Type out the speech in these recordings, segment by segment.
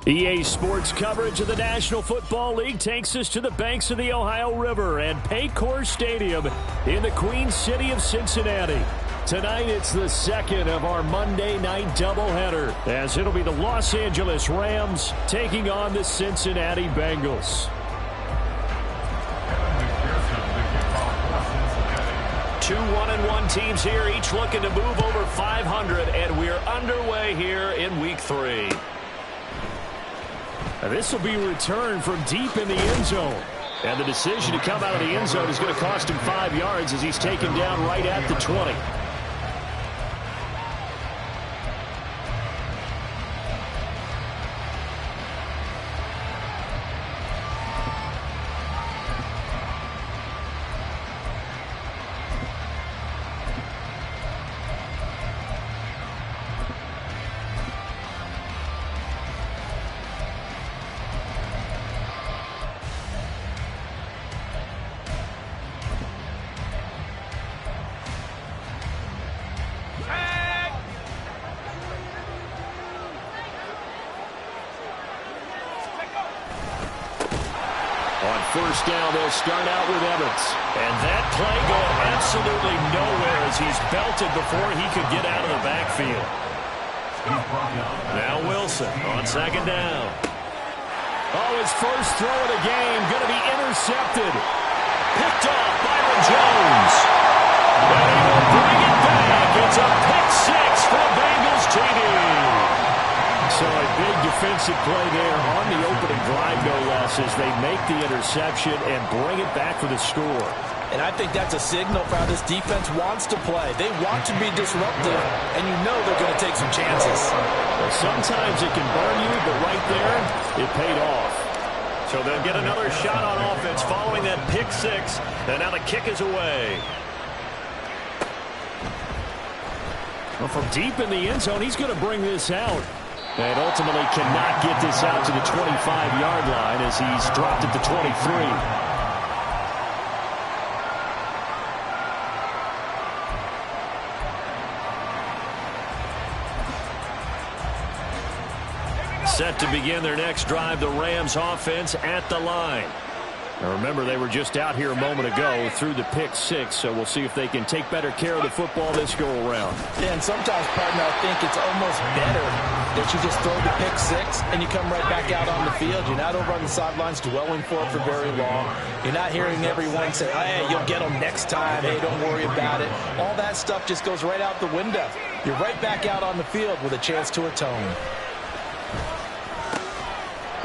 EA Sports coverage of the National Football League takes us to the banks of the Ohio River and Paycor Stadium in the Queen City of Cincinnati. Tonight, it's the second of our Monday night doubleheader, as it'll be the Los Angeles Rams taking on the Cincinnati Bengals. Two 1-1 teams here, each looking to move over 500, and we're underway here in Week 3. This will be returned from deep in the end zone. And the decision to come out of the end zone is going to cost him 5 yards as he's taken down right at the 20. First down, they'll start out with Evans. And that play going absolutely nowhere as he's belted before he could get out of the backfield. Now Wilson on second down. Oh, his first throw of the game going to be intercepted. Picked off Byron Jones. And he will bring it back. It's a pick six for the Bengals TD. So a big defensive play there on the opening drive, no less, as they make the interception and bring it back for the score. And I think that's a signal for how this defense wants to play. They want to be disruptive, and you know they're going to take some chances. Well, sometimes it can burn you, but right there, it paid off. So they'll get another shot on offense following that pick six, and now the kick is away. Well, from deep in the end zone, he's going to bring this out. And ultimately cannot get this out to the 25-yard line as he's dropped at the 23. Set to begin their next drive, the Rams offense at the line. Now remember, they were just out here a moment ago through the pick six, so we'll see if they can take better care of the football this go-around. Yeah, and sometimes, partner, I think it's almost better that you just throw the pick six and you come right back out on the field. You're not over on the sidelines dwelling for it for very long. You're not hearing everyone say, hey, you'll get them next time. Hey, don't worry about it. All that stuff just goes right out the window. You're right back out on the field with a chance to atone.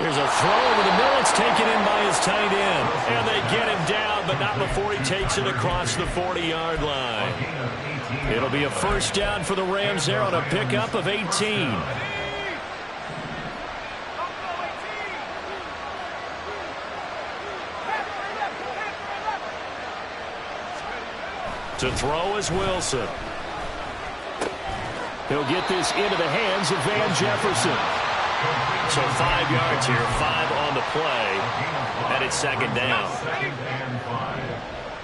Here's a throw over the middle. It's taken in by his tight end. And they get him down, but not before he takes it across the 40-yard line. It'll be a first down for the Rams there on a pickup of 18. To throw is Wilson. He'll get this into the hands of Van Jefferson. So 5 yards here, 5 on the play, and it's second down.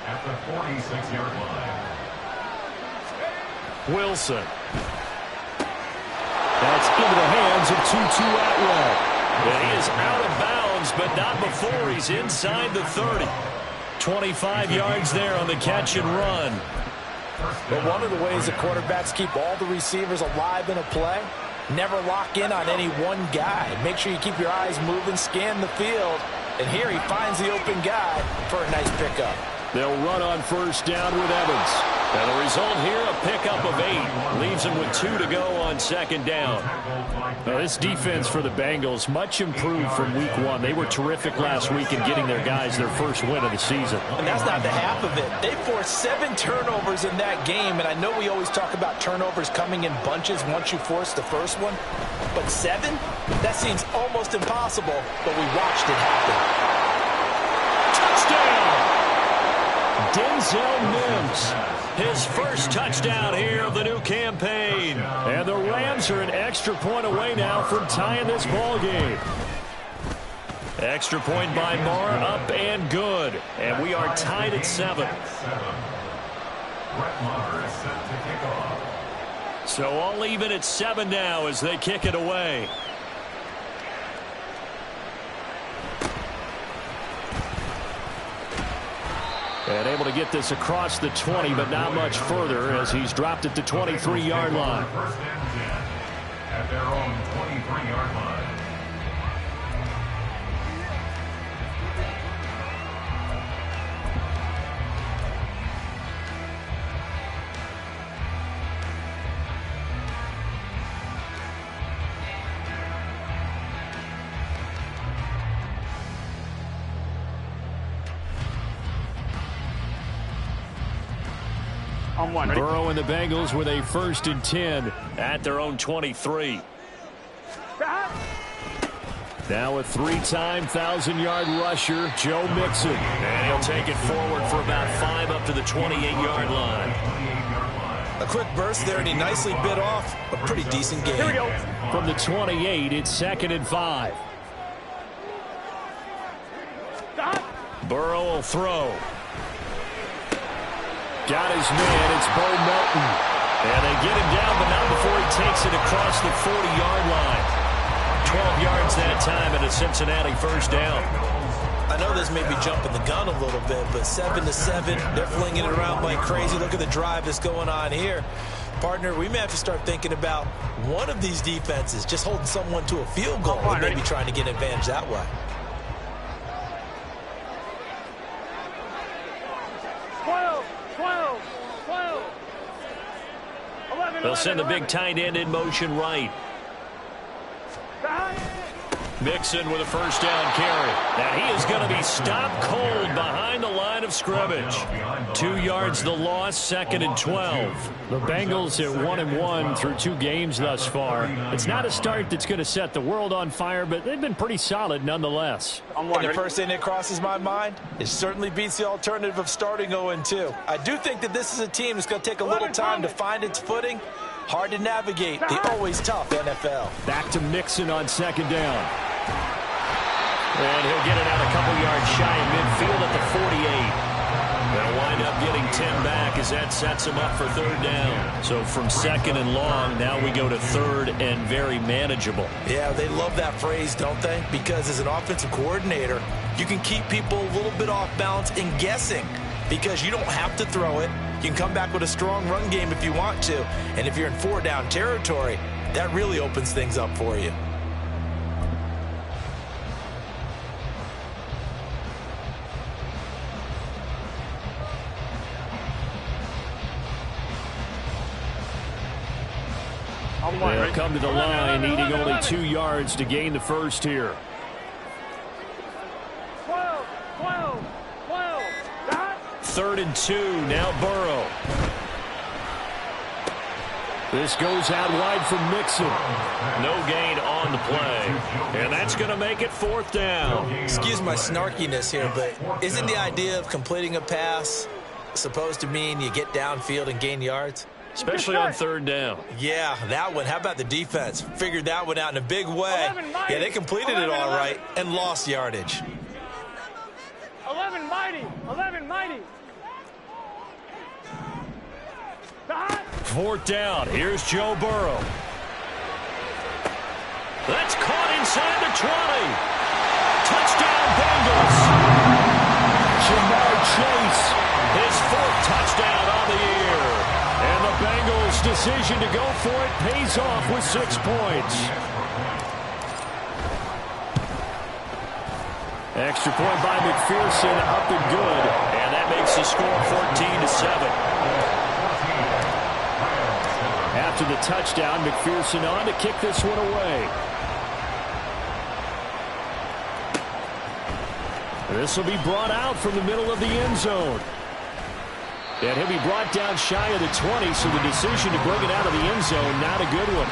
At the 46-yard line. Wilson. That's into the hands of Tutu Atwell. And he is out of bounds, but not before he's inside the 30. 25 yards there on the catch and run. But one of the ways that quarterbacks keep all the receivers alive in a play, never lock in on any one guy. Make sure you keep your eyes moving, scan the field. And here he finds the open guy for a nice pickup. They'll run on first down with Evans. And the result here, a pickup of 8. Leaves them with 2 to go on second down. Now, this defense for the Bengals, much improved from week 1. They were terrific last week in getting their guys their first win of the season. And that's not the half of it. They forced 7 turnovers in that game. And I know we always talk about turnovers coming in bunches once you force the first one. But 7? That seems almost impossible. But we watched it happen. Touchdown! Denzel Mims. His first touchdown here of the new campaign. And the Rams are an extra point away now from tying this ball game. Extra point by Marr, up and good. And we are tied at 7. So all even at 7 now as they kick it away. And able to get this across the 20, but not much further as he's dropped it to 23-yard line. First and 10 at their own 23-yard line. Burrow and the Bengals with a 1st and 10 at their own 23. Now a 3-time 1,000-yard rusher, Joe Mixon. And he'll take it forward for about 5 up to the 28-yard line. A quick burst there, and he nicely bit off a pretty decent game. Here we go. From the 28, it's 2nd and 5. Burrow will throw. Got his man. It's Bo Melton. And they get him down, but not before he takes it across the 40-yard line. 12 yards that time and a Cincinnati first down. I know this may be jumping the gun a little bit, but 7 to 7, they're flinging it around like crazy. Look at the drive that's going on here. Partner, we may have to start thinking about one of these defenses just holding someone to a field goal and maybe trying to get an advantage that way. They'll send the big tight end in motion right. Mixon with a first down carry. And he is going to be stopped cold behind the line of scrimmage. 2 yards the loss, 2nd and 12. The Bengals at 1-1 through 2 games thus far. It's not a start that's going to set the world on fire, but they've been pretty solid nonetheless. And the first thing that crosses my mind, it certainly beats the alternative of starting 0-2. I do think that this is a team that's going to take a little time to find its footing. Hard to navigate. The always tough NFL. Back to Mixon on 2nd down. And he'll get it out a couple yards shy of midfield at the 48. They'll wind up getting 10 back as that sets him up for 3rd down. So from 2nd and long, now we go to 3rd and very manageable. Yeah, they love that phrase, don't they? Because as an offensive coordinator, you can keep people a little bit off balance and guessing because you don't have to throw it. You can come back with a strong run game if you want to. And if you're in 4-down territory, that really opens things up for you. They'll come to the line, needing only 2 yards to gain the first here. 3rd and 2, now Burrow. This goes out wide for Mixon. No gain on the play. And that's going to make it 4th down. Excuse my snarkiness here, but isn't the idea of completing a pass supposed to mean you get downfield and gain yards? Especially on 3rd down. Yeah, that one. How about the defense? Figured that one out in a big way. Yeah, they completed it all right and lost yardage. 11 mighty. 11 mighty. 4th down. Here's Joe Burrow. That's caught inside the 20. Touchdown, Bengals. Jamar Chase. His 4th touchdown on the year. And the Bengals' decision to go for it pays off with 6 points. Extra point by McPherson, up and good. And that makes the score 14-7. after the touchdown. McPherson on to kick this one away. This will be brought out from the middle of the end zone. And he'll be brought down shy of the 20, so the decision to bring it out of the end zone, not a good one.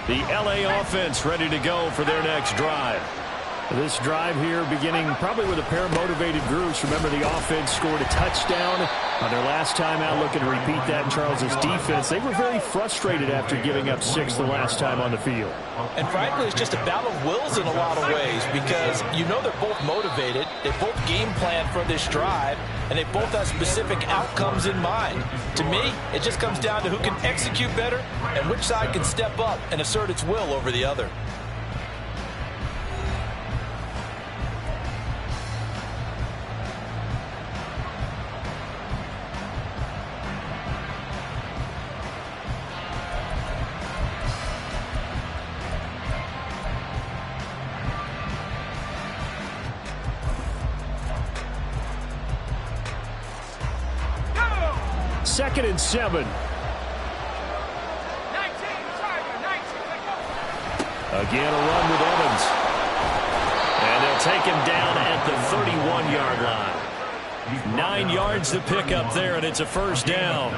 The LA offense ready to go for their next drive. This drive here beginning probably with a pair of motivated groups. Remember, the offense scored a touchdown on their last time out, looking to repeat that. Charles's defense, they were very frustrated after giving up 6 the last time on the field. And frankly, it's just a battle of wills in a lot of ways, because you know they're both motivated, they both game plan for this drive, and they both have specific outcomes in mind. To me, it just comes down to who can execute better and which side can step up and assert its will over the other. Second and 7. Again, a run with Evans. And they'll take him down at the 31-yard line. 9 yards to pick up there, and it's a first down.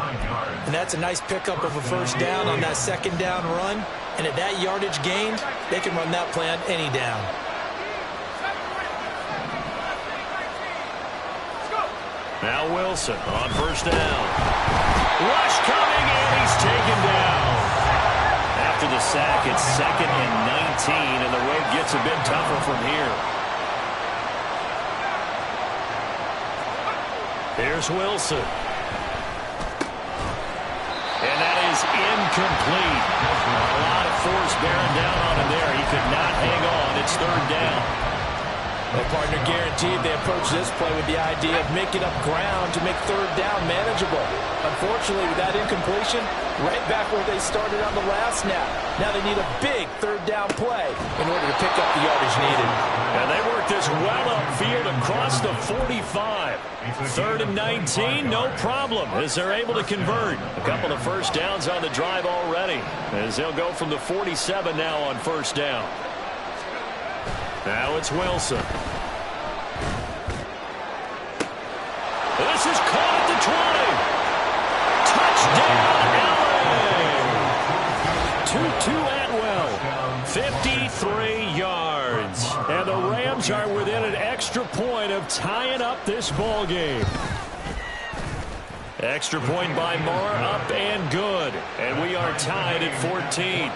And that's a nice pickup of a first down on that second down run. And at that yardage gained, they can run that play on any down. Now Wilson on first down. Rush coming, and he's taken down. After the sack, it's 2nd and 19, and the road gets a bit tougher from here. Here's Wilson. And that is incomplete. A lot of force bearing down on him there. He could not hang on. It's 3rd down. Well, partner, guaranteed they approach this play with the idea of making up ground to make 3rd down manageable. Unfortunately, with that incompletion, right back where they started on the last snap. Now they need a big 3rd down play in order to pick up the yardage needed. And they work this well upfield across the 45. 3rd and 19, no problem, as they're able to convert. A couple of first downs on the drive already, as they'll go from the 47 now on first down. Now it's Wilson. This is caught at the 20. Touchdown, LA. 2-2 Atwell. 53 yards. And the Rams are within an extra point of tying up this ball game. Extra point by Moore, up and good. And we are tied at 14.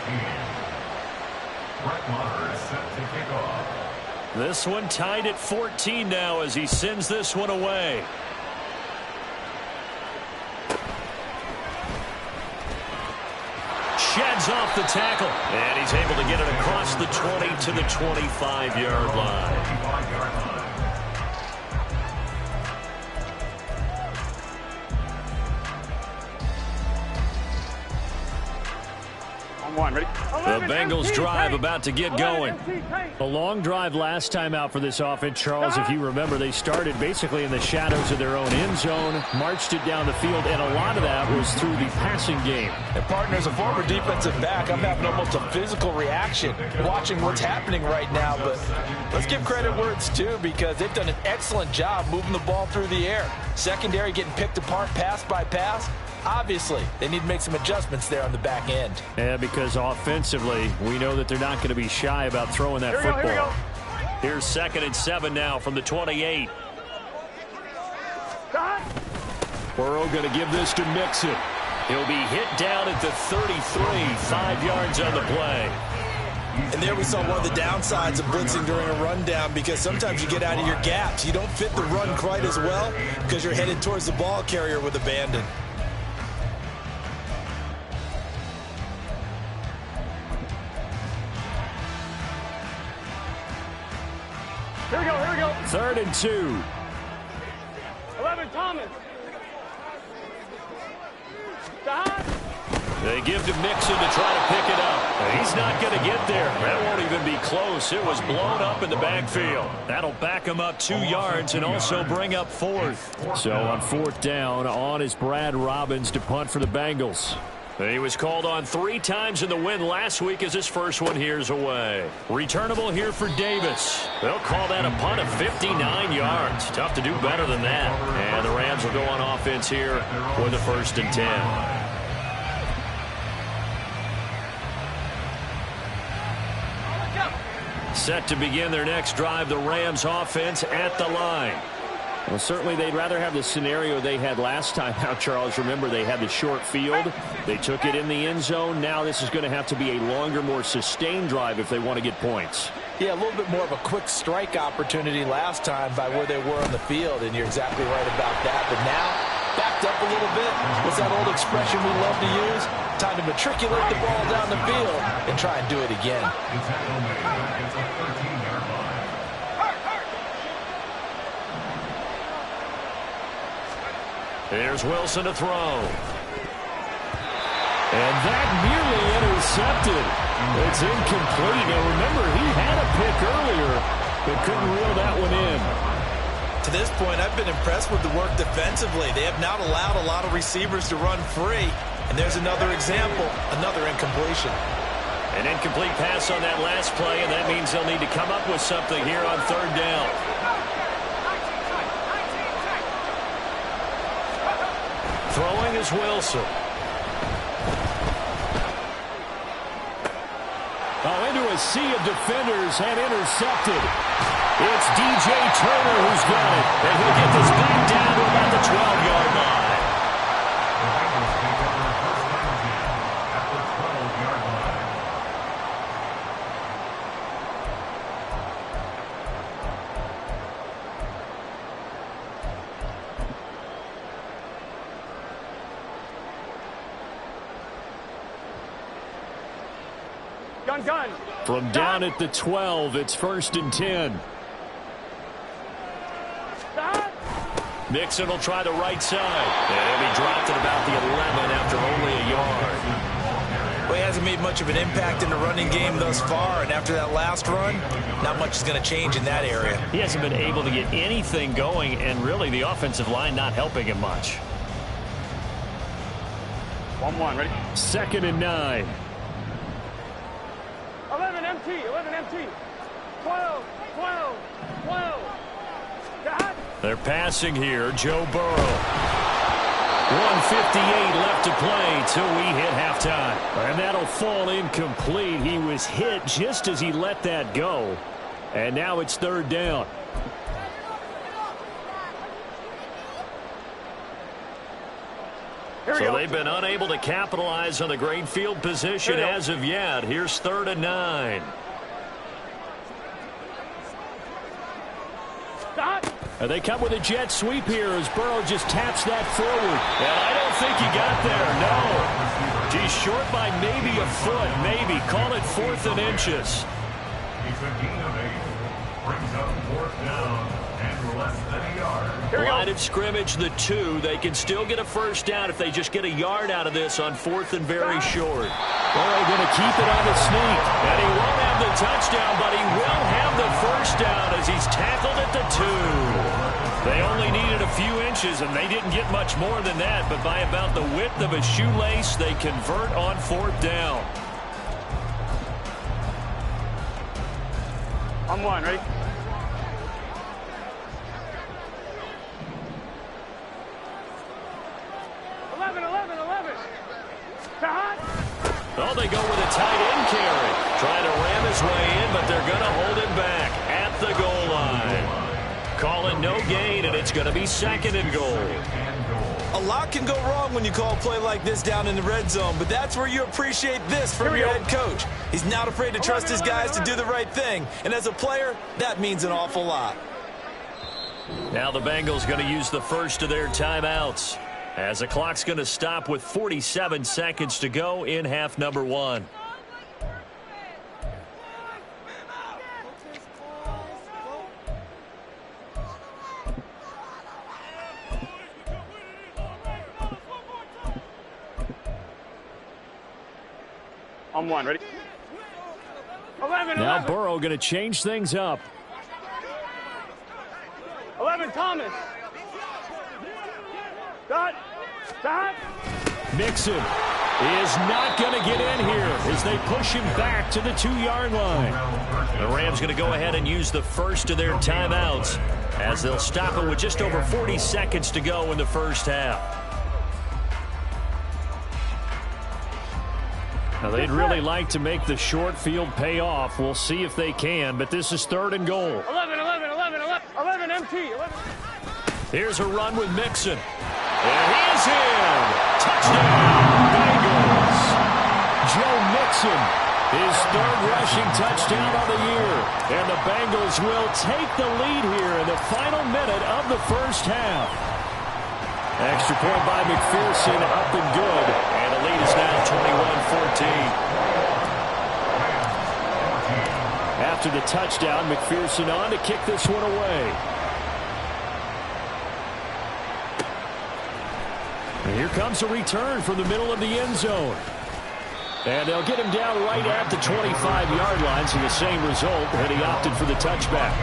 This one tied at 14 now as he sends this one away. Sheds off the tackle. And he's able to get it across the 20 to the 25-yard line. The Bengals drive about to get going. A long drive last time out for this offense, Charles. If you remember, they started basically in the shadows of their own end zone, marched it down the field, and a lot of that was through the passing game. And partner, as a former defensive back, I'm having almost a physical reaction watching what's happening right now. But let's give credit where it's due, because they've done an excellent job moving the ball through the air. Secondary getting picked apart pass by pass. Obviously, they need to make some adjustments there on the back end. Yeah, because offensively, we know that they're not going to be shy about throwing that football. Here's 2nd and 7 now from the 28. Burrow going to give this to Mixon. He'll be hit down at the 33, 5 yards on the play. And there we saw one of the downsides of blitzing during a rundown, because sometimes you get out of your gaps. You don't fit the run quite as well because you're headed towards the ball carrier with abandon. Here we go. 3rd and 2. 11, Thomas. They give to Mixon to try to pick it up. He's not going to get there. That won't even be close. It was blown up in the backfield. That'll back him up 2 yards and also bring up 4th. So on 4th down, on is Brad Robbins to punt for the Bengals. He was called on 3 times in the win last week as his first one here's away. Returnable here for Davis. They'll call that a punt of 59 yards. Tough to do better than that. And the Rams will go on offense here for the 1st and 10. Set to begin their next drive, the Rams offense at the line. Well, certainly they'd rather have the scenario they had last time out, Charles. Remember, they had the short field. They took it in the end zone. Now this is going to have to be a longer, more sustained drive if they want to get points. Yeah, a little bit more of a quick strike opportunity last time by where they were on the field, and you're exactly right about that. But now, backed up a little bit. What's that old expression we love to use? Time to matriculate the ball down the field and try and do it again. Here's Wilson to throw. And that nearly intercepted. It's incomplete. Now remember, he had a pick earlier, but couldn't reel that one in. To this point, I've been impressed with the work defensively. They have not allowed a lot of receivers to run free. And there's another example, another incompletion. An incomplete pass on that last play, and that means they'll need to come up with something here on 3rd down. Throwing is Wilson. Oh, into a sea of defenders and intercepted. It's DJ Turner who's got it. And he'll get this back down to about the 12-yard line. Gun. From down at the 12, it's 1st and 10. Mixon will try the right side. And he dropped it about the 11 after only a yard. Well, he hasn't made much of an impact in the running game thus far, and after that last run, not much is going to change in that area. He hasn't been able to get anything going, and really the offensive line not helping him much. 1-1, ready? 2nd and 9. 11 MT. 12. God. They're passing here. Joe Burrow. 1:58 left to play till we hit halftime. And that'll fall incomplete. He was hit just as he let that go. And now it's 3rd down. So they've been unable to capitalize on the great field position as of yet. Here's 3rd and 9. And they come with a jet sweep here as Burrow just taps that forward. And I don't think he got there, no. He's short by maybe a foot, maybe. Call it 4th and inches. He's a gain of 8. Brings up 4th down and less than a yard. Line of scrimmage, the 2. They can still get a 1st down if they just get a yard out of this on 4th and very short. Burrow going to keep it on the sneak. And he won't have the touchdown, but he will have the 1st down as he's tackled at the 2. They only needed a few inches, and they didn't get much more than that. But by about the width of a shoelace, they convert on 4th down. I'm 1, ready? Oh, they go with a tight end carry. Trying to ram his way in, but they're going to hold him back at the goal line. Call it no gain, and it's going to be 2nd and goal. A lot can go wrong when you call a play like this down in the red zone, but that's where you appreciate this from your head coach. He's not afraid to trust his guys to do the right thing, and as a player, that means an awful lot. Now the Bengals going to use the first of their timeouts, as the clock's going to stop with 47 seconds to go in half number 1. I'm 1, ready? Now Burrow going to change things up. 11, Thomas. Dot. Mixon is not going to get in here as they push him back to the 2-yard line. The Rams going to go ahead and use the first of their timeouts as they'll stop it with just over 40 seconds to go in the first half. Now, they'd really like to make the short field pay off. We'll see if they can, but this is 3rd and goal. 11, MT. 11. Here's a run with Mixon. And he is in. Touchdown, Bengals. Joe Mixon, his 3rd rushing touchdown of the year. And the Bengals will take the lead here in the final minute of the first half. Extra point by McPherson, up and good. And the lead is now 21-14. After the touchdown, McPherson on to kick this one away. And here comes a return from the middle of the end zone. And they'll get him down right at the 25-yard line, so the same result, and he opted for the touchback.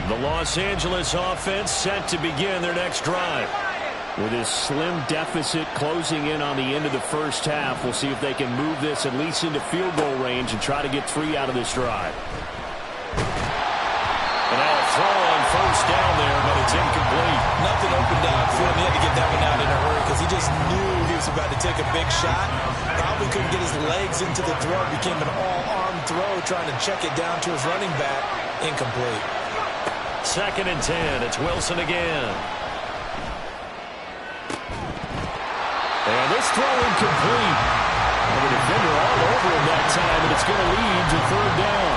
The Los Angeles offense set to begin their next drive. With his slim deficit closing in on the end of the first half, we'll see if they can move this at least into field goal range and try to get 3 out of this drive. And now a throw on first down there, but it's incomplete. Nothing open downfield. He had to get that one out in a hurry because he just knew he was about to take a big shot. Probably couldn't get his legs into the throw. It became an all-arm throw trying to check it down to his running back. Incomplete. 2nd and 10. It's Wilson again. And this throw incomplete. And the defender all over him that time, and it's going to lead to 3rd down.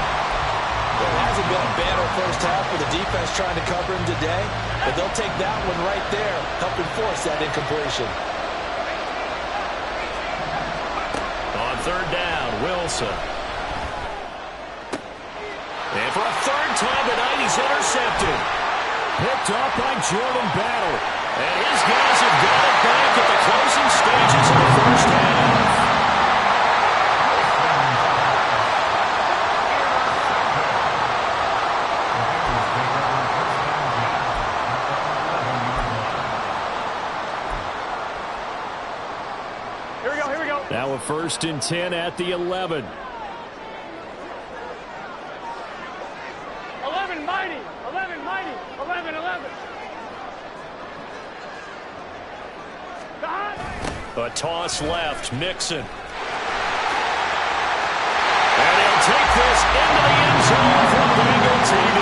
Well, it hasn't been a banner first half for the defense trying to cover him today, but they'll take that one right there, helping force that incompletion. On 3rd down, Wilson. And for a 3rd time tonight, he's intercepted. Picked up by Jordan Battle. And his guys have got it back at the closing stages of the first half. Here we go. Now a 1st and 10 at the 11. 11, mighty. 11. A toss left, Mixon. And he'll take this into the end zone for Bengal TV.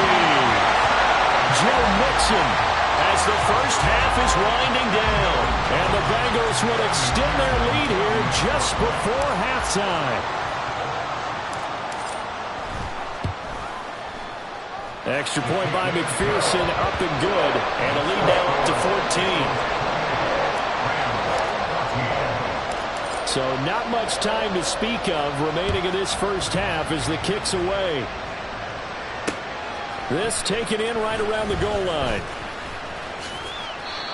Joe Mixon, As the first half is winding down. and the Bengals would extend their lead here just before halftime. Extra point by McPherson, up and good. And a lead now up to 14. So not much time to speak of remaining in this first half as the kick's away. This taken in right around the goal line.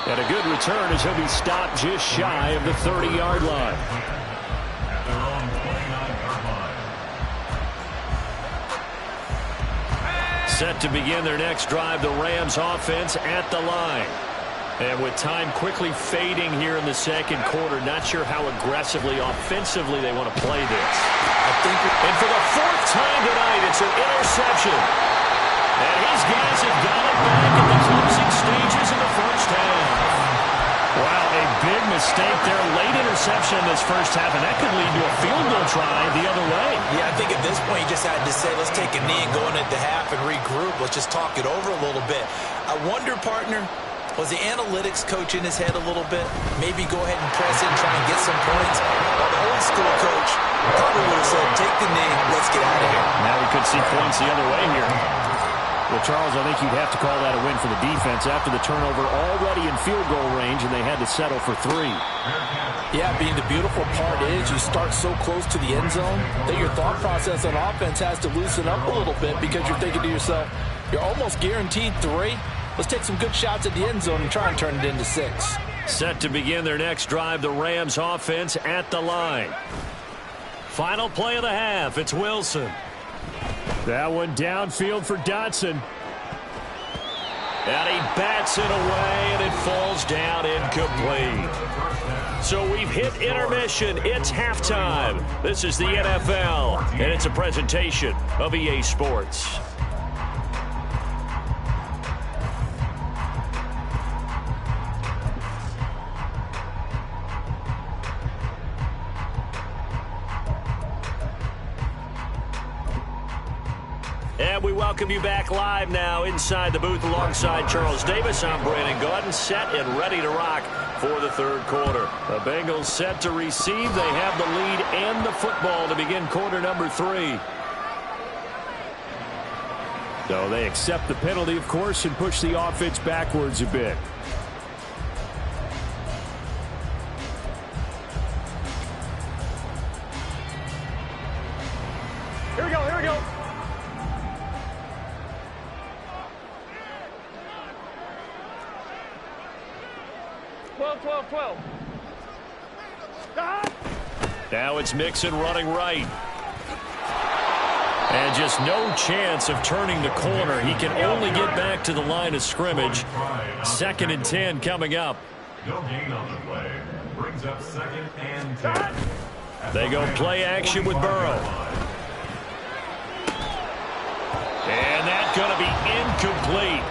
And a good return as he'll be stopped just shy of the 30-yard line. Set to begin their next drive, the Rams offense at the line. And with time quickly fading here in the second quarter, not sure how aggressively, offensively they want to play this. And for the 4th time tonight, it's an interception. And his guys have got it back at the closing stages of the first half. Wow, a big mistake there. Late interception in this first half, and that could lead to a field goal try the other way. Yeah, I think at this point you just had to say, let's take a knee and go into the half and regroup. Let's just talk it over a little bit. I wonder, partner, was the analytics coach in his head a little bit? Maybe go ahead and press it and try and get some points. Well, the old school coach probably would have said, take the knee, let's get out of here. Now we could see points the other way here. Well, Charles, I think you'd have to call that a win for the defense after the turnover already in field goal range, and they had to settle for 3. Yeah, being the beautiful part is you start so close to the end zone that your thought process on offense has to loosen up a little bit because you're thinking to yourself, you're almost guaranteed 3. Let's take some good shots at the end zone and try and turn it into 6. Set to begin their next drive, the Rams offense at the line. Final play of the half, it's Wilson. That one downfield for Dotson. And he bats it away, and it falls down incomplete. So we've hit intermission. It's halftime. This is the NFL, and it's a presentation of EA Sports. And we welcome you back live now inside the booth alongside Charles Davis. I'm Brandon Gaudin, set and ready to rock for the third quarter. The Bengals set to receive. They have the lead and the football to begin quarter number 3. So they accept the penalty, of course, and push the offense backwards a bit. Here we go, here we go. Twelve. Now it's Mixon running right. And just no chance of turning the corner. He can only get back to the line of scrimmage. 2nd and 10 coming up. No gain on the play. Brings up 2nd and 10. They go play action with Burrow. And that's going to be incomplete.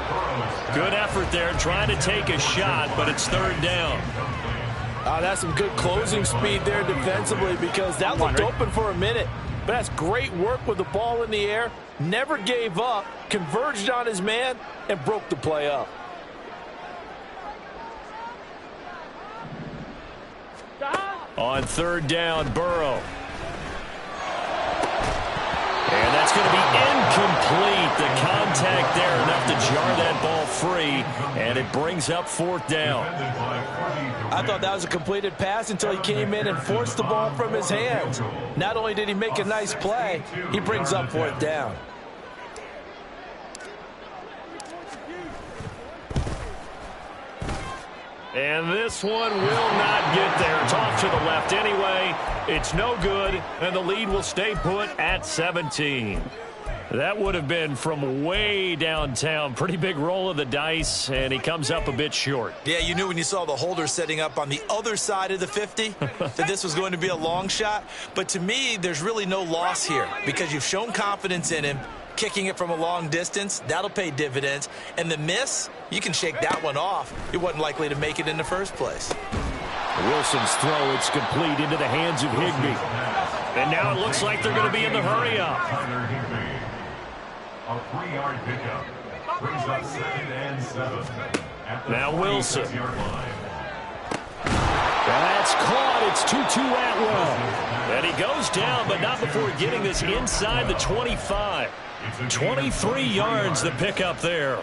Good effort there trying to take a shot, but it's 3rd down. That's some good closing speed there defensively because that looked open for a minute. But that's great work with the ball in the air. Never gave up, converged on his man, and broke the play up. On 3rd down, Burrow. And that's going to be incomplete. The contact there enough to jar that ball free, and it brings up 4th down. I thought that was a completed pass until he came in and forced the ball from his hands. Not only did he make a nice play, he brings up 4th down. And this one will not get there. It's off to the left anyway. It's no good, and the lead will stay put at 17. That would have been from way downtown. Pretty big roll of the dice, and he comes up a bit short. Yeah, you knew when you saw the holder setting up on the other side of the 50 that this was going to be a long shot. But to me, there's really no loss here because you've shown confidence in him. Kicking it from a long distance, that'll pay dividends. And the miss, you can shake that one off. It wasn't likely to make it in the first place. Wilson's throw, it's complete into the hands of Higbee. And now it looks like they're going to be in the hurry-up. A 3-yard pickup. Brings up 2nd and 7. Now Wilson. That's caught. It's Tutu Atwell. And he goes down, but not before getting this inside the 25. 23 yards the pickup there.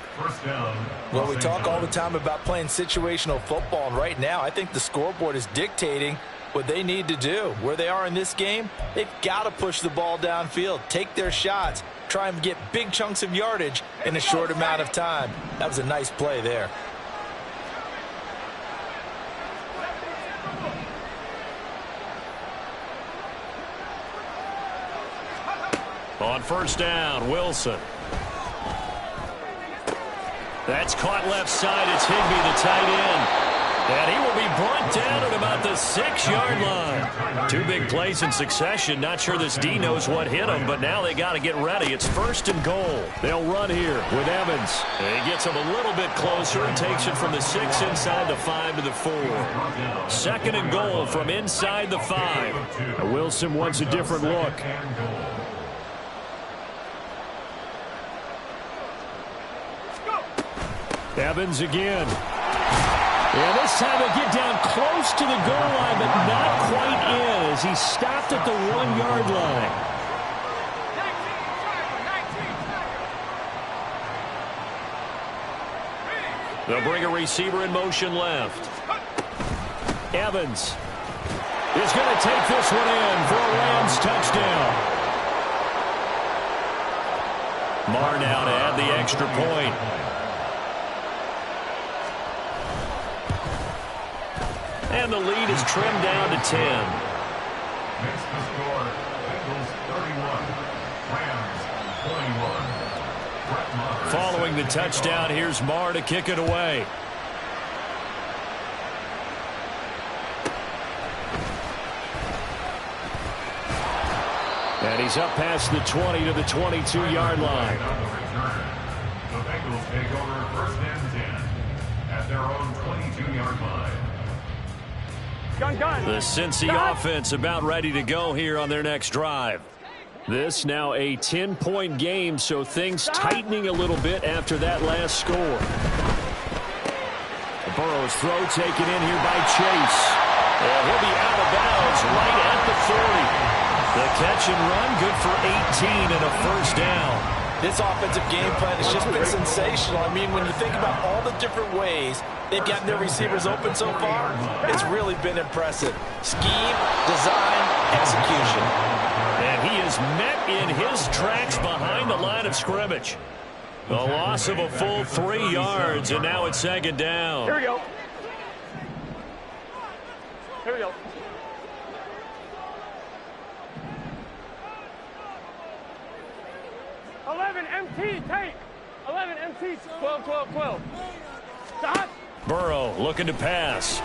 Well, we talk all the time about playing situational football, and right now I think the scoreboard is dictating what they need to do. Where they are in this game, they've got to push the ball downfield, take their shots, try and get big chunks of yardage in a short amount of time. That was a nice play there. On 1st down, Wilson. That's caught left side. It's Higbee, the tight end. And he will be brought down at about the 6-yard line. 2 big plays in succession. Not sure this D knows what hit him, but now they got to get ready. It's 1st and goal. They'll run here with Evans. And he gets him a little bit closer and takes it from the 6 inside the 5 to the 4. 2nd and goal from inside the 5. Wilson wants a different look. Evans again. And this time they get down close to the goal line, but not quite in as he stopped at the 1-yard line. They'll bring a receiver in motion left. Evans is going to take this one in for a Rams touchdown. Marr now to add the extra point. And the lead is trimmed down to 10. Makes the score Bengals 31, Rams 21. Brett Maher. Following the touchdown, here's Maher to kick it away. And he's up past the 20 to the 22-yard line. The Bengals take over first and 10 at their own 22-yard line. Gun. The Cincy offense about ready to go here on their next drive. This now a 10-point game, so things tightening a little bit after that last score. Burrow's throw taken in here by Chase. And he'll be out of bounds right at the 40. The catch and run, good for 18 and a first down. This offensive game plan has just been sensational. I mean, when you think about all the different ways they've gotten their receivers open so far, it's really been impressive. Scheme, design, execution. And he is met in his tracks behind the line of scrimmage. The loss of a full 3 yards, and now it's second down. Here we go. Here we go. MT, take. 11 MT, 12. Stop. Burrow looking to pass.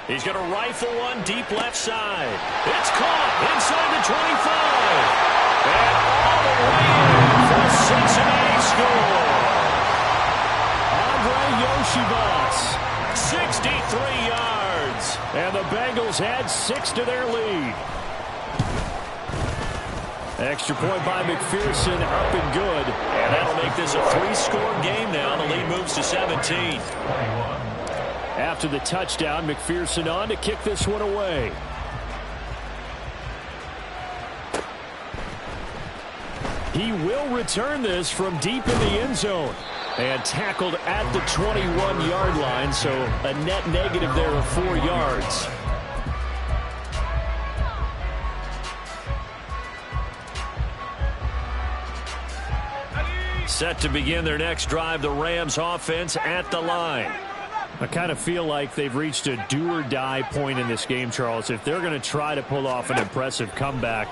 He's going to rifle one deep left side. It's caught inside the 25. And all the way in for a Cincinnati score. Andre Yoshivas, 63 yards. And the Bengals add 6 to their lead. Extra point by McPherson, up and good. And that'll make this a 3-score game now. The lead moves to 17. After the touchdown, McPherson on to kick this one away. He will return this from deep in the end zone. And tackled at the 21-yard line, so a net negative there of 4 yards. Set to begin their next drive, the Rams offense at the line. I kind of feel like they've reached a do-or-die point in this game, Charles. If they're going to try to pull off an impressive comeback,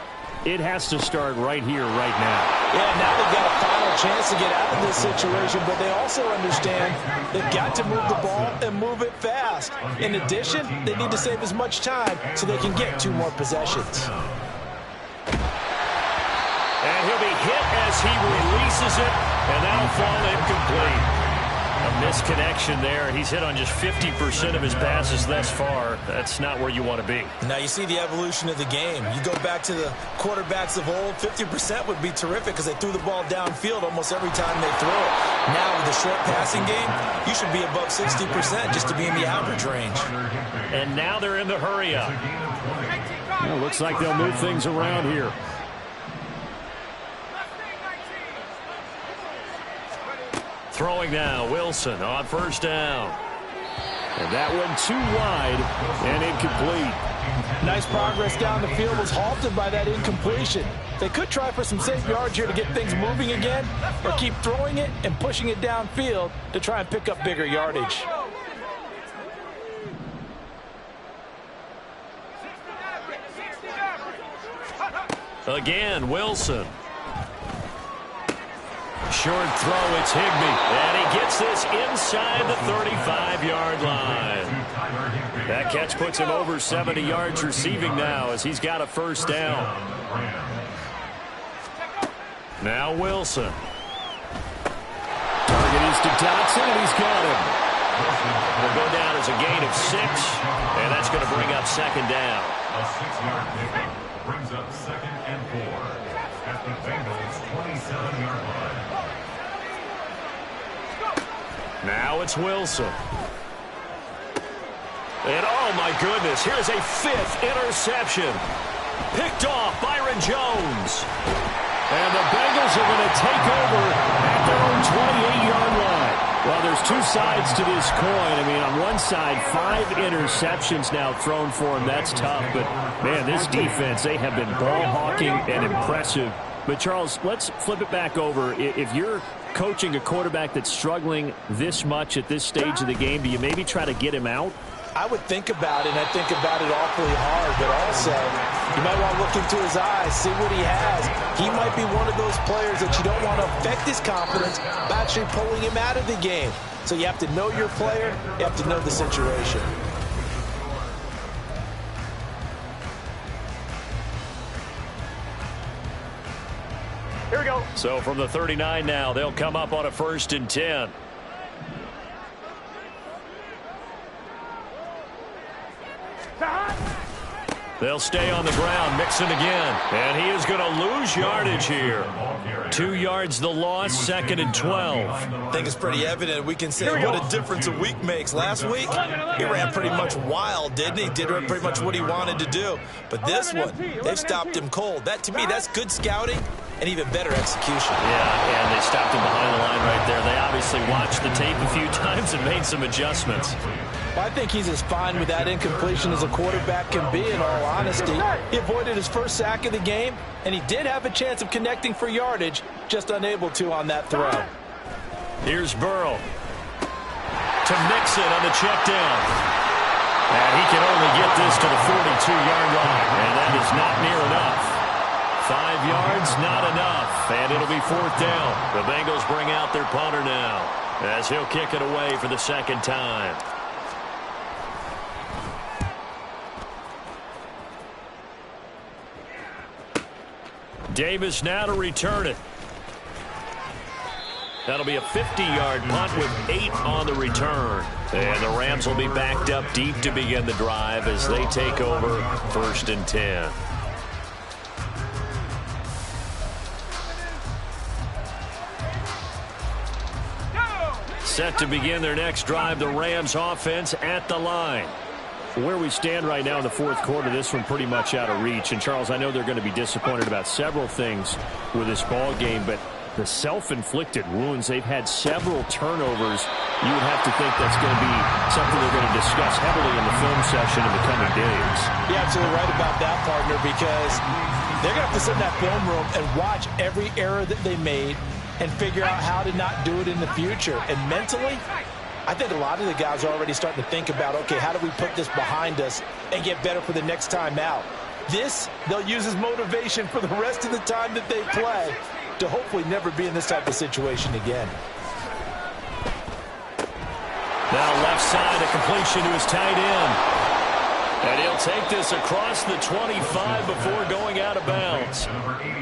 it has to start right here, right now. Yeah, now they've got a final chance to get out of this situation, but they also understand they've got to move the ball and move it fast. In addition, they need to save as much time so they can get 2 more possessions. And he'll be hit as he releases it, and that'll fall incomplete. A misconnection there. He's hit on just 50% of his passes thus far. That's not where you want to be. Now you see the evolution of the game. You go back to the quarterbacks of old, 50% would be terrific because they threw the ball downfield almost every time they throw it. Now with the short passing game, you should be above 60% just to be in the average range. And now they're in the hurry-up. Well, looks like they'll move things around here. Throwing now, Wilson on first down. And that one too wide and incomplete. Nice progress down the field was halted by that incompletion. They could try for some safe yards here to get things moving again, or keep throwing it and pushing it downfield to try and pick up bigger yardage. Again, Wilson. Short throw, it's Higbee. And he gets this inside the 35-yard line. That catch puts him over 70 yards receiving now as he's got a first down. Now Wilson. Target is to Dotson, and he's got him. Will go down as a gain of 6, and that's going to bring up second down. A 6-yard pickup brings up 2nd and 4 at the Bengals' 27-yard line. Now it's Wilson. And oh my goodness, here's a 5th interception. Picked off Byron Jones. And the Bengals are going to take over at their own 28-yard line. Well, there's 2 sides to this coin. I mean, on one side, 5 interceptions now thrown for him. That's tough. But, man, this defense, they have been ball hawking and impressive. But, Charles, let's flip it back over. If you're coaching a quarterback that's struggling this much at this stage of the game, do you maybe try to get him out? I would think about it, and I think about it awfully hard, but also you might want to look into his eyes, see what he has. He might be one of those players that you don't want to affect his confidence by actually pulling him out of the game. So you have to know your player, you have to know the situation. Here we go. So from the 39 now, they'll come up on a 1st and 10. They'll stay on the ground, mixing again. And he is going to lose yardage here. 2 yards the loss, 2nd and 12. I think it's pretty evident. We can say what a difference a week makes. Last week, he ran pretty much wild, didn't he? Did pretty much what he wanted to do. But this one, they've stopped him cold. That, to me, that's good scouting and even better execution. Yeah, and they stopped him behind the line right there. They obviously watched the tape a few times and made some adjustments. Well, I think he's as fine with that incompletion as a quarterback can be, in all honesty. He avoided his first sack of the game, and he did have a chance of connecting for yardage, just unable to on that throw. Here's Burrow to mix it on the check down. And he can only get this to the 42-yard line, and that is not near enough. 5 yards, not enough, and it'll be 4th down. The Bengals bring out their punter now, as he'll kick it away for the 2nd time. Davis now to return it. That'll be a 50-yard punt with 8 on the return. And the Rams will be backed up deep to begin the drive as they take over 1st and 10. Set to begin their next drive, the Rams offense at the line. Where we stand right now in the 4th quarter, this one pretty much out of reach. And, Charles, I know they're going to be disappointed about several things with this ball game, but the self-inflicted wounds, they've had several turnovers. You would have to think that's going to be something they're going to discuss heavily in the film session in the coming days. You're absolutely right about that, partner, because they're going to have to sit in that film room and watch every error that they made and figure out how to not do it in the future. And mentally, I think a lot of the guys are already starting to think about, okay, how do we put this behind us and get better for the next time out? This, they'll use as motivation for the rest of the time that they play to hopefully never be in this type of situation again. Now left side, a completion to his tight end. And he'll take this across the 25 before going out of bounds.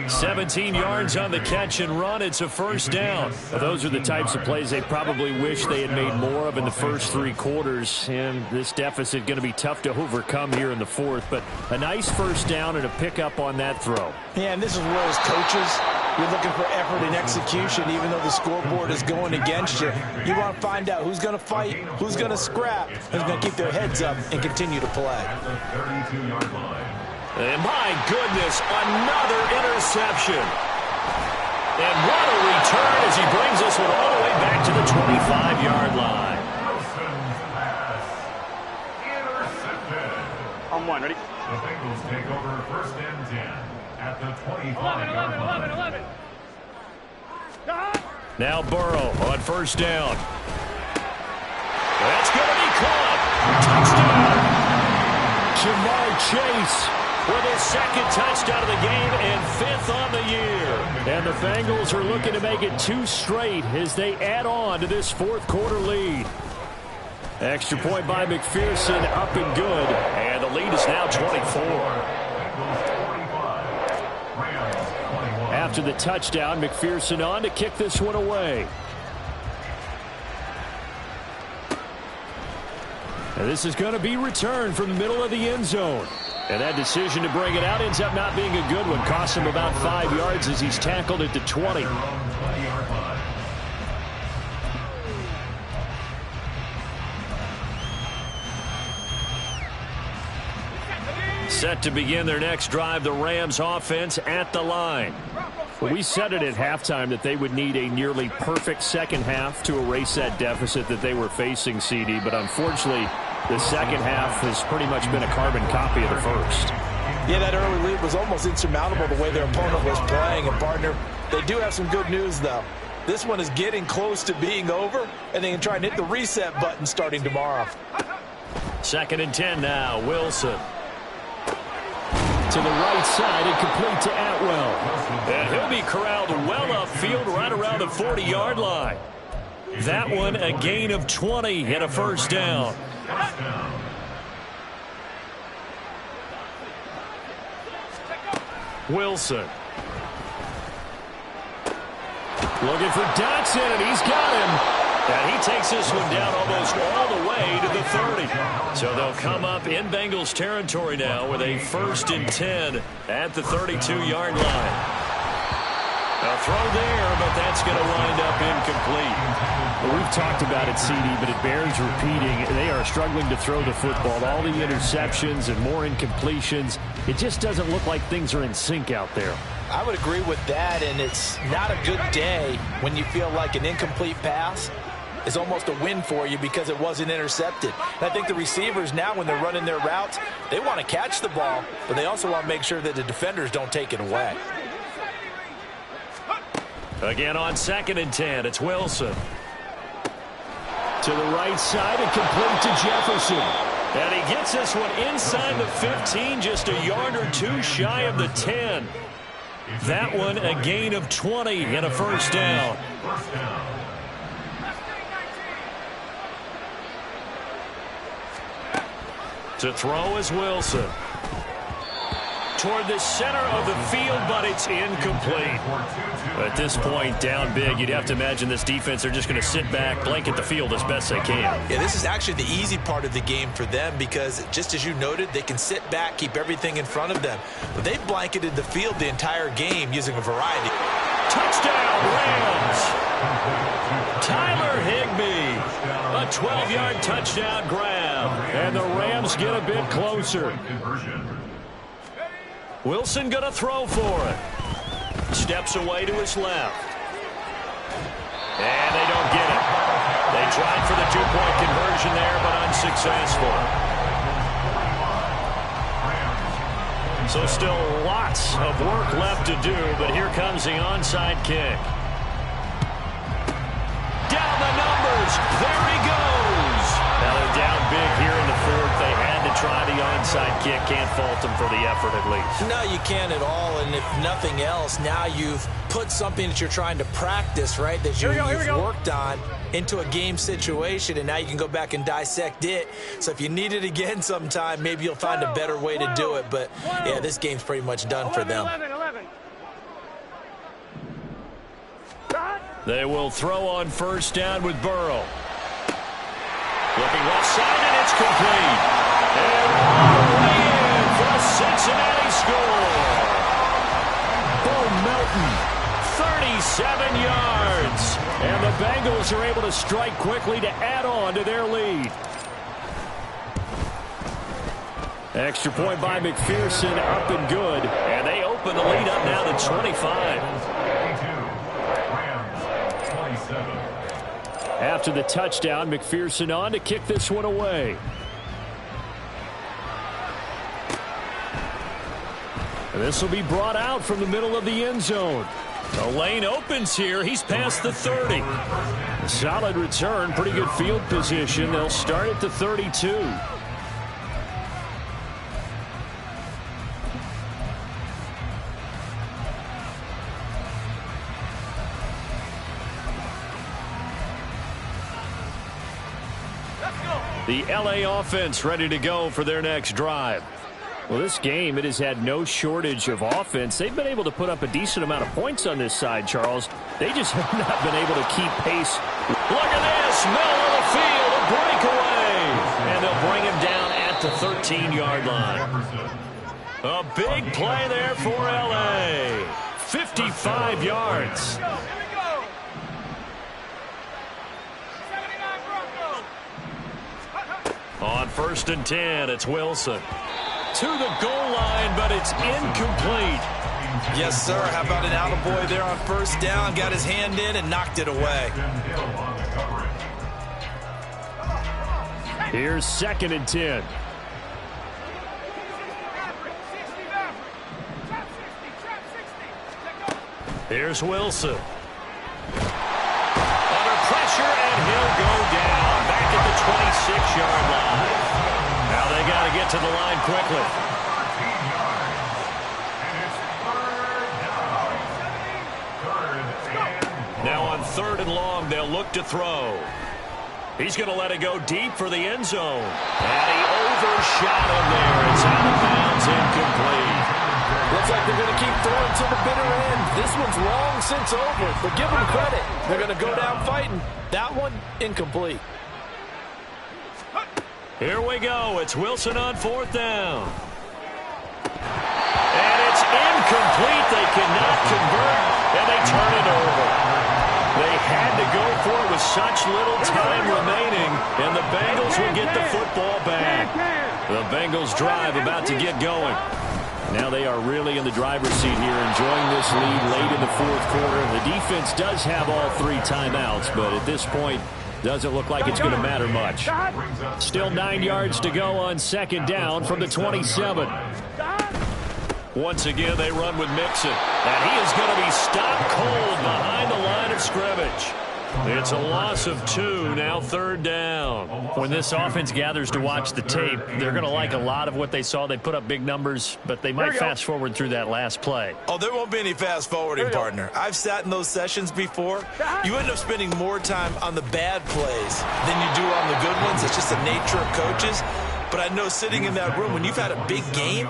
17 yards on the catch and run. It's a 1st down. Well, those are the types of plays they probably wish they had made more of in the first 3 quarters. And this deficit going to be tough to overcome here in the 4th. But a nice 1st down and a pickup on that throw. Yeah, and this is where as coaches, you're looking for effort and execution, even though the scoreboard is going against you. You want to find out who's going to fight, who's going to scrap, who's going to keep their heads up and continue to play. And my goodness, another interception. And what a return as he brings this one all the way back to the 25-yard line. On 1, ready? The Bengals take over 1st and 10 at the 25-yard line. 11. Now Burrow on 1st down. That's going to be caught. Touchdown. Jamar Chase with his 2nd touchdown of the game and 5th on the year. And the Bengals are looking to make it 2 straight as they add on to this 4th quarter lead. Extra point by McPherson, up and good. And the lead is now 24. After the touchdown, McPherson on to kick this one away. And this is going to be returned from the middle of the end zone. And that decision to bring it out ends up not being a good one. Costs him about 5 yards as he's tackled at the 20. Set to begin their next drive, the Rams offense at the line. Well, we said it at halftime that they would need a nearly perfect 2nd half to erase that deficit that they were facing, CD. But unfortunately, the 2nd half has pretty much been a carbon copy of the 1st. Yeah, that early lead was almost insurmountable the way their opponent was playing. And, partner, they do have some good news, though. This one is getting close to being over, and they can try and hit the reset button starting tomorrow. Second and 10 now. Wilson. To the right side and complete to Atwell. And he'll be corralled well upfield right around the 40-yard line. That one a gain of 20 and a first down. Wilson. Looking for Dotson, and he's got him. And he takes this one down almost all the way to the 30. So they'll come up in Bengals territory now with a 1st and 10 at the 32-yard line. A throw there, but that's going to wind up incomplete. Well, we've talked about it, CD, but it bears repeating. They are struggling to throw the football. All the interceptions and more incompletions. It just doesn't look like things are in sync out there. I would agree with that, and it's not a good day when you feel like an incomplete pass is almost a win for you because it wasn't intercepted. And I think the receivers now, when they're running their routes, they want to catch the ball, but they also want to make sure that the defenders don't take it away. Again on 2nd and 10, it's Wilson. To the right side and complete to Jefferson. And he gets this one inside the 15, just a yard or two shy of the 10. That one a gain of 20 and a first down. To throw is Wilson. Toward the center of the field, but it's incomplete. At this point, down big, you'd have to imagine this defense, they're just going to sit back, blanket the field as best they can. Yeah, this is actually the easy part of the game for them because, just as you noted, they can sit back, keep everything in front of them. But they've blanketed the field the entire game using a variety. Touchdown, Rams! Tyler Higbee, a 12-yard touchdown grab. And the Rams get a bit closer. Wilson going to throw for it. Steps away to his left. And they don't get it. They tried for the two-point conversion there, but unsuccessful. So still lots of work left to do, but here comes the onside kick. Down the numbers. There he goes. Now they're down big here in the 4th. They had to try the onside kick. Can't fault them for the effort at least. No, you can't at all. And if nothing else, now you've put something that you're trying to practice, right, that you've worked on into a game situation, and now you can go back and dissect it. So if you need it again sometime, maybe you'll find a better way to do it. But, yeah, this game's pretty much done for them. 11. They will throw on first down with Burrow. Looking left side, and it's complete. And all the way in for a Cincinnati score. Bo Melton, 37 yards. And the Bengals are able to strike quickly to add on to their lead. Extra point by McPherson, up and good. And they open the lead up now to 25. After the touchdown, McPherson on to kick this one away. And this will be brought out from the middle of the end zone. The lane opens here. He's past the 30. Solid return, pretty good field position. They'll start at the 32. The LA offense ready to go for their next drive. Well, this game, it has had no shortage of offense. They've been able to put up a decent amount of points on this side, Charles. They just have not been able to keep pace. Look at this, middle of the field, a breakaway. And they'll bring him down at the 13-yard line. A big play there for LA. 55 yards. On 1st and 10, it's Wilson. To the goal line, but it's incomplete. Yes, sir. How about an attaboy there on first down? Got his hand in and knocked it away. Here's 2nd and 10. Here's Wilson. Under pressure, and he'll go down back at the 26-yard line. to the line quickly. 13 yards. And it's third down. Now on 3rd and long, they'll look to throw. He's going to let it go deep for the end zone. And he overshot him there. It's out of bounds, incomplete. Looks like they're going to keep throwing to the bitter end. This one's long since over, but give them credit. They're going to go down fighting. That one, incomplete. Here we go. It's Wilson on 4th down. And it's incomplete. They cannot convert, and they turn it over. They had to go for it with such little time remaining, and the Bengals will get the football back. The Bengals drive about to get going. Now they are really in the driver's seat here, enjoying this lead late in the 4th quarter. The defense does have all 3 timeouts, but at this point, doesn't look like it's going to matter much. Still 9 yards to go on 2nd down from the 27. Once again, they run with Mixon. And he is going to be stopped cold behind the line of scrimmage. It's a loss of 2, now 3rd down. When this offense gathers to watch the tape, they're going to like a lot of what they saw. They put up big numbers, but they might fast forward through that last play. Oh, there won't be any fast forwarding, partner. I've sat in those sessions before. You end up spending more time on the bad plays than you do on the good ones. It's just the nature of coaches. But I know sitting in that room, when you've had a big game,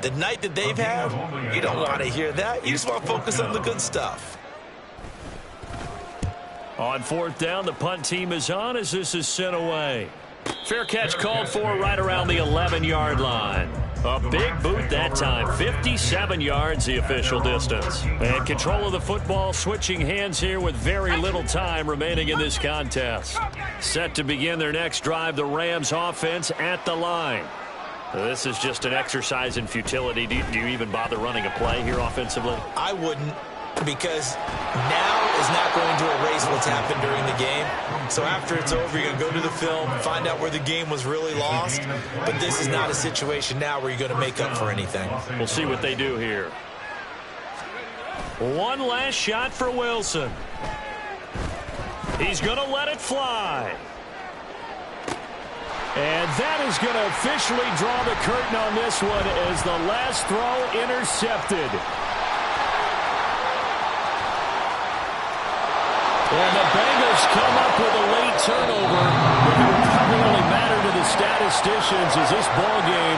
the night that they've had, you don't want to hear that. You just want to focus on the good stuff. On 4th down, the punt team is on as this is sent away. Fair catch called for right around the 11-yard line. A big boot that time. 57 yards the official distance. And control of the football switching hands here with very little time remaining in this contest. Set to begin their next drive, the Rams offense at the line. This is just an exercise in futility. Do you even bother running a play here offensively? I wouldn't, because now is not going to erase what's happened during the game. So after it's over, you're going to go to the film, find out where the game was really lost. But this is not a situation now where you're going to make up for anything. We'll see what they do here. One last shot for Wilson. He's going to let it fly. And that is going to officially draw the curtain on this one as the last throw intercepted. And the Bengals come up with a late turnover, but it will probably only matter to the statisticians as this ball game